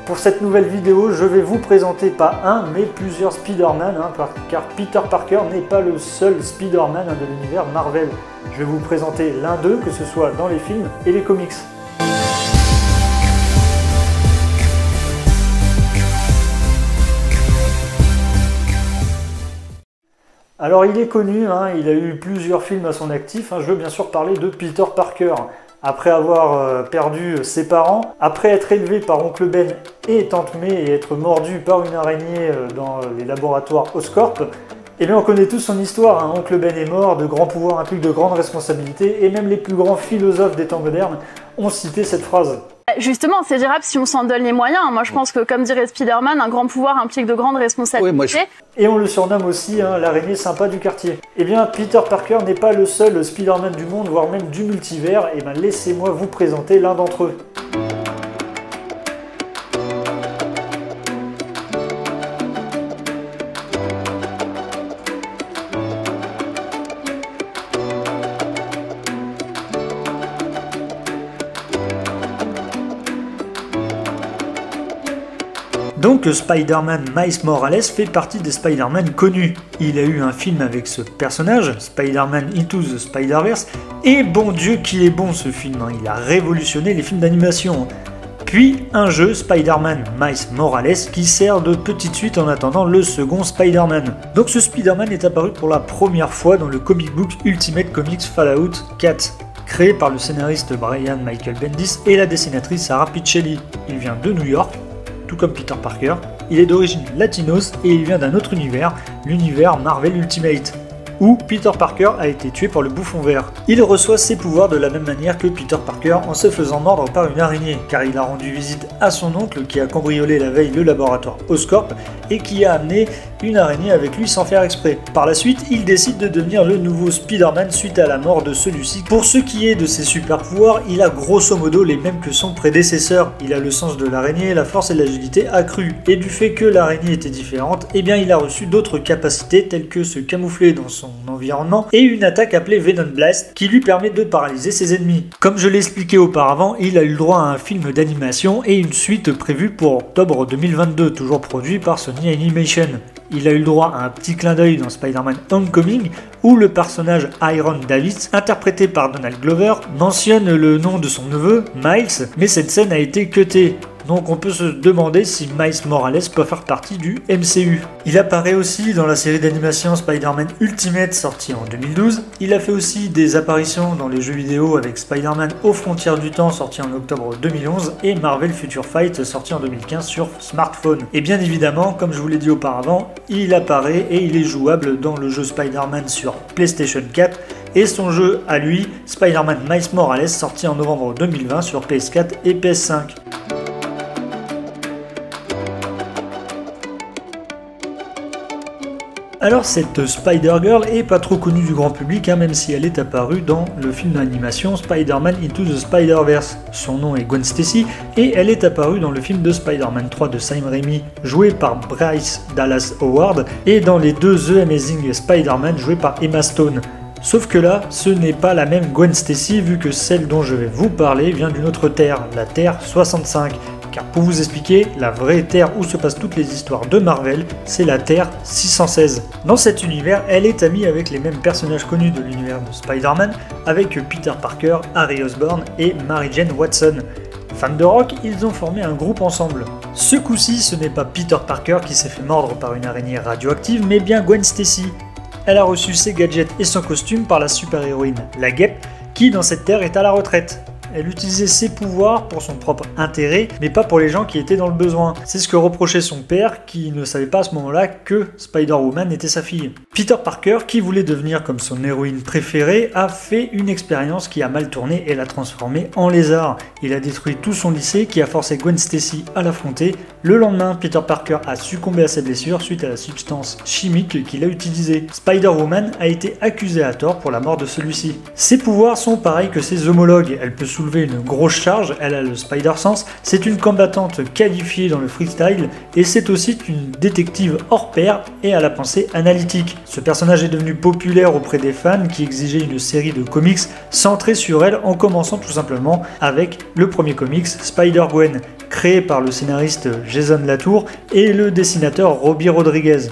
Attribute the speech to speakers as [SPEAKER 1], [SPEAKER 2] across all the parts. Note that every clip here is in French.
[SPEAKER 1] Pour cette nouvelle vidéo, je vais vous présenter pas un, mais plusieurs Spider-Man, car Peter Parker n'est pas le seul Spider-Man de l'univers Marvel. Je vais vous présenter l'un d'eux, que ce soit dans les films et les comics. Alors il est connu, il a eu plusieurs films à son actif. Je veux bien sûr parler de Peter Parker. Après avoir perdu ses parents, après être élevé par oncle Ben et tante May et être mordu par une araignée dans les laboratoires Oscorp, eh bien on connaît tous son histoire. Oncle Ben est mort, de grands pouvoirs impliquent de grandes responsabilités, et même les plus grands philosophes des temps modernes ont cité cette phrase.
[SPEAKER 2] Justement, c'est gérable si on s'en donne les moyens. Moi, je pense que, comme dirait Spider-Man, un grand pouvoir implique de grandes responsabilités.
[SPEAKER 1] Et on le surnomme aussi l'araignée sympa du quartier. Eh bien, Peter Parker n'est pas le seul Spider-Man du monde, voire même du multivers. Et bien, laissez-moi vous présenter l'un d'entre eux. Donc le Spider-Man Miles Morales fait partie des Spider-Man connus. Il a eu un film avec ce personnage, Spider-Man Into the Spider-Verse, et bon Dieu qu'il est bon ce film, il a révolutionné les films d'animation. Puis un jeu, Spider-Man Miles Morales, qui sert de petite suite en attendant le second Spider-Man. Donc ce Spider-Man est apparu pour la première fois dans le comic book Ultimate Comics Fallout 4. Créé par le scénariste Brian Michael Bendis et la dessinatrice Sara Pichelli. Il vient de New York, tout comme Peter Parker, il est d'origine latinos et il vient d'un autre univers, l'univers Marvel Ultimate, où Peter Parker a été tué par le bouffon vert. Il reçoit ses pouvoirs de la même manière que Peter Parker en se faisant mordre par une araignée, car il a rendu visite à son oncle qui a cambriolé la veille le laboratoire Oscorp et qui a amené une araignée avec lui sans faire exprès. Par la suite, il décide de devenir le nouveau Spider-Man suite à la mort de celui-ci. Pour ce qui est de ses super pouvoirs, il a grosso modo les mêmes que son prédécesseur. Il a le sens de l'araignée, la force et l'agilité accrues. Et du fait que l'araignée était différente, eh bien il a reçu d'autres capacités telles que se camoufler dans son environnement et une attaque appelée Venom Blast qui lui permet de paralyser ses ennemis. Comme je l'ai expliqué auparavant, il a eu le droit à un film d'animation et une suite prévue pour octobre 2022, toujours produit par Sony Animation. Il a eu le droit à un petit clin d'œil dans Spider-Man Homecoming où le personnage Iron Davis, interprété par Donald Glover, mentionne le nom de son neveu, Miles, mais cette scène a été cuttée. Donc on peut se demander si Miles Morales peut faire partie du MCU. Il apparaît aussi dans la série d'animation Spider-Man Ultimate sortie en 2012. Il a fait aussi des apparitions dans les jeux vidéo avec Spider-Man aux frontières du temps sorti en octobre 2011 et Marvel Future Fight sorti en 2015 sur smartphone. Et bien évidemment, comme je vous l'ai dit auparavant, il apparaît et il est jouable dans le jeu Spider-Man sur PlayStation 4 et son jeu à lui, Spider-Man Miles Morales sorti en novembre 2020 sur PS4 et PS5. Alors cette Spider-Girl est pas trop connue du grand public, même si elle est apparue dans le film d'animation Spider-Man Into the Spider-Verse. Son nom est Gwen Stacy et elle est apparue dans le film de Spider-Man 3 de Sam Raimi joué par Bryce Dallas Howard et dans les deux The Amazing Spider-Man joués par Emma Stone. Sauf que là, ce n'est pas la même Gwen Stacy vu que celle dont je vais vous parler vient d'une autre Terre, la Terre 65. Car pour vous expliquer, la vraie Terre où se passent toutes les histoires de Marvel, c'est la Terre 616. Dans cet univers, elle est amie avec les mêmes personnages connus de l'univers de Spider-Man, avec Peter Parker, Harry Osborn et Mary Jane Watson. Fans de rock, ils ont formé un groupe ensemble. Ce coup-ci, ce n'est pas Peter Parker qui s'est fait mordre par une araignée radioactive, mais bien Gwen Stacy. Elle a reçu ses gadgets et son costume par la super-héroïne, la Guêpe, qui dans cette terre est à la retraite. Elle utilisait ses pouvoirs pour son propre intérêt, mais pas pour les gens qui étaient dans le besoin. C'est ce que reprochait son père, qui ne savait pas à ce moment-là que Spider-Woman était sa fille. Peter Parker, qui voulait devenir comme son héroïne préférée, a fait une expérience qui a mal tourné et l'a transformé en lézard. Il a détruit tout son lycée, qui a forcé Gwen Stacy à l'affronter. Le lendemain, Peter Parker a succombé à ses blessures suite à la substance chimique qu'il a utilisée. Spider-Woman a été accusée à tort pour la mort de celui-ci. Ses pouvoirs sont pareils que ses homologues. Elle peut soulever une grosse charge, elle a le Spider-Sense, c'est une combattante qualifiée dans le freestyle et c'est aussi une détective hors pair et à la pensée analytique. Ce personnage est devenu populaire auprès des fans qui exigeaient une série de comics centrés sur elle en commençant tout simplement avec le premier comics Spider-Gwen. créé par le scénariste Jason Latour et le dessinateur Robbie Rodriguez.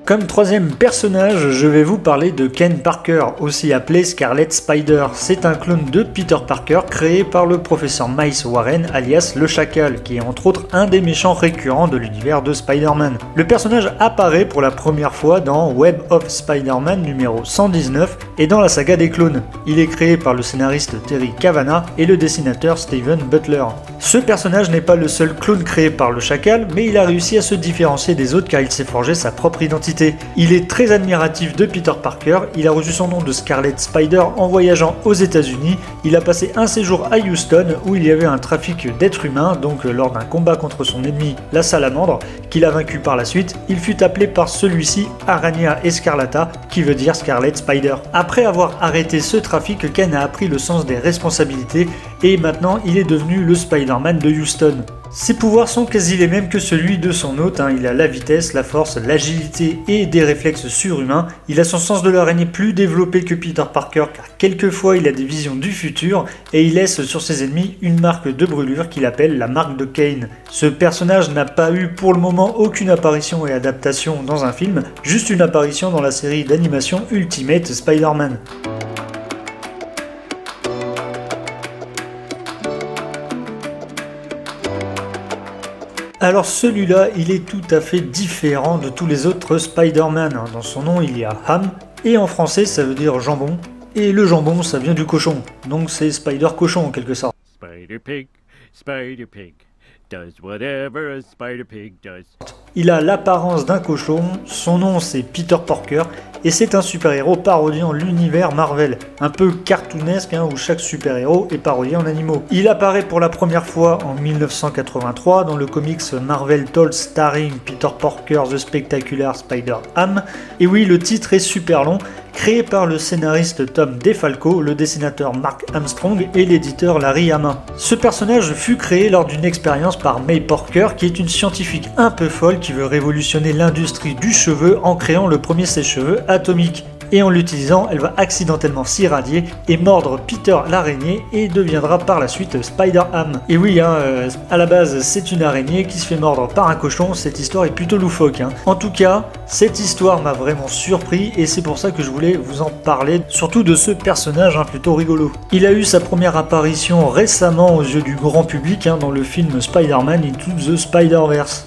[SPEAKER 1] Comme troisième personnage, je vais vous parler de Ken Parker, aussi appelé Scarlet Spider. C'est un clone de Peter Parker créé par le professeur Miles Warren, alias le Chacal, qui est entre autres un des méchants récurrents de l'univers de Spider-Man. Le personnage apparaît pour la première fois dans Web of Spider-Man numéro 119 et dans la saga des clones. Il est créé par le scénariste Terry Cavanagh et le dessinateur Steven Butler. Ce personnage n'est pas le seul clone créé par le Chacal, mais il a réussi à se différencier des autres car il s'est forgé sa propre identité. Il est très admiratif de Peter Parker, il a reçu son nom de Scarlet Spider en voyageant aux États-Unis. Il a passé un séjour à Houston où il y avait un trafic d'êtres humains, donc lors d'un combat contre son ennemi, la salamandre, qu'il a vaincu par la suite, il fut appelé par celui-ci Araña Escarlata, qui veut dire Scarlet Spider. Après avoir arrêté ce trafic, Ken a appris le sens des responsabilités et maintenant il est devenu le Spider-Man de Houston. Ses pouvoirs sont quasi les mêmes que celui de son hôte, il a la vitesse, la force, l'agilité et des réflexes surhumains. Il a son sens de l'araignée plus développé que Peter Parker car quelquefois il a des visions du futur et il laisse sur ses ennemis une marque de brûlure qu'il appelle la marque de Kane. Ce personnage n'a pas eu pour le moment aucune apparition et adaptation dans un film, juste une apparition dans la série d'animation Ultimate Spider-Man. Alors celui-là, il est tout à fait différent de tous les autres Spider-Man. Dans son nom, il y a Ham, et en français, ça veut dire jambon. Et le jambon, ça vient du cochon. Donc c'est Spider-Cochon en quelque sorte.
[SPEAKER 3] Spider Pig does whatever a Spider Pig does.
[SPEAKER 1] Il a l'apparence d'un cochon, son nom c'est Peter Parker, et c'est un super-héros parodiant l'univers Marvel, un peu cartoonesque où chaque super-héros est parodié en animaux. Il apparaît pour la première fois en 1983 dans le comics Marvel Tales starring Peter Parker The Spectacular Spider-Ham, et oui, le titre est super long, créé par le scénariste Tom DeFalco, le dessinateur Mark Armstrong et l'éditeur Larry Hama. Ce personnage fut créé lors d'une expérience par May Parker, qui est une scientifique un peu folle qui veut révolutionner l'industrie du cheveu en créant le premier sèche-cheveux atomique. Et en l'utilisant, elle va accidentellement s'irradier et mordre Peter l'araignée et deviendra par la suite Spider-Ham. Et oui, à la base c'est une araignée qui se fait mordre par un cochon, cette histoire est plutôt loufoque. En tout cas, cette histoire m'a vraiment surpris et c'est pour ça que je voulais vous en parler, surtout de ce personnage plutôt rigolo. Il a eu sa première apparition récemment aux yeux du grand public dans le film Spider-Man Into the Spider-Verse.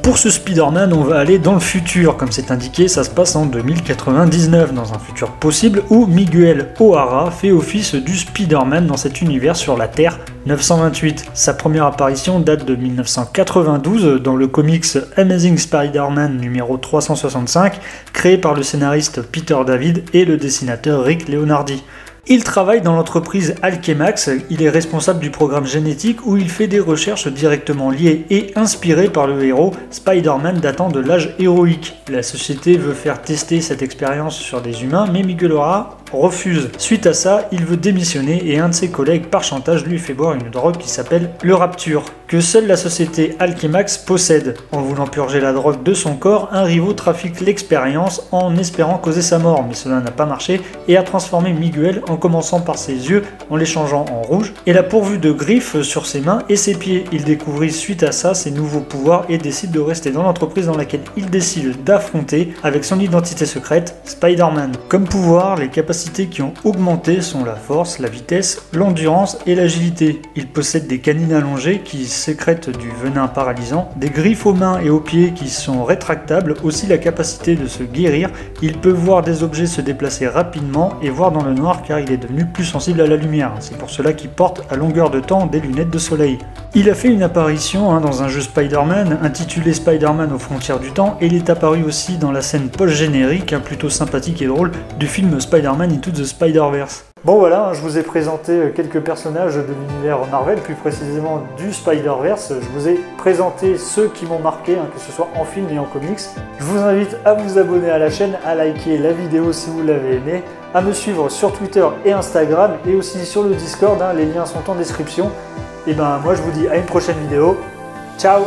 [SPEAKER 1] Pour ce Spider-Man, on va aller dans le futur, comme c'est indiqué, ça se passe en 2099, dans un futur possible où Miguel O'Hara fait office du Spider-Man dans cet univers sur la Terre 928. Sa première apparition date de 1992 dans le comics Amazing Spider-Man numéro 365, créé par le scénariste Peter David et le dessinateur Rick Leonardi. Il travaille dans l'entreprise Alchemax, il est responsable du programme génétique où il fait des recherches directement liées et inspirées par le héros Spider-Man datant de l'âge héroïque. La société veut faire tester cette expérience sur des humains, mais Miguel O'Hara refuse. Suite à ça, il veut démissionner et un de ses collègues par chantage lui fait boire une drogue qui s'appelle le Rapture, que seule la société Alchemax possède. En voulant purger la drogue de son corps, un rivaux trafique l'expérience en espérant causer sa mort, mais cela n'a pas marché et a transformé Miguel en commençant par ses yeux en les changeant en rouge et l'a pourvu de griffes sur ses mains et ses pieds. Il découvrit suite à ça ses nouveaux pouvoirs et décide de rester dans l'entreprise dans laquelle il décide d'affronter avec son identité secrète Spider-Man. Comme pouvoir, les capacités qui ont augmenté sont la force, la vitesse, l'endurance et l'agilité. Il possède des canines allongées qui sécrètent du venin paralysant, des griffes aux mains et aux pieds qui sont rétractables, aussi la capacité de se guérir. Il peut voir des objets se déplacer rapidement et voir dans le noir car il est devenu plus sensible à la lumière. C'est pour cela qu'il porte à longueur de temps des lunettes de soleil. Il a fait une apparition dans un jeu Spider-Man intitulé Spider-Man aux frontières du temps et il est apparu aussi dans la scène post-générique plutôt sympathique et drôle du film Spider-Man Into the Spider-Verse. Bon voilà, je vous ai présenté quelques personnages de l'univers Marvel, plus précisément du Spider-Verse. Je vous ai présenté ceux qui m'ont marqué, que ce soit en film et en comics. Je vous invite à vous abonner à la chaîne, à liker la vidéo si vous l'avez aimée, à me suivre sur Twitter et Instagram et aussi sur le Discord, les liens sont en description. Et ben moi je vous dis à une prochaine vidéo. Ciao!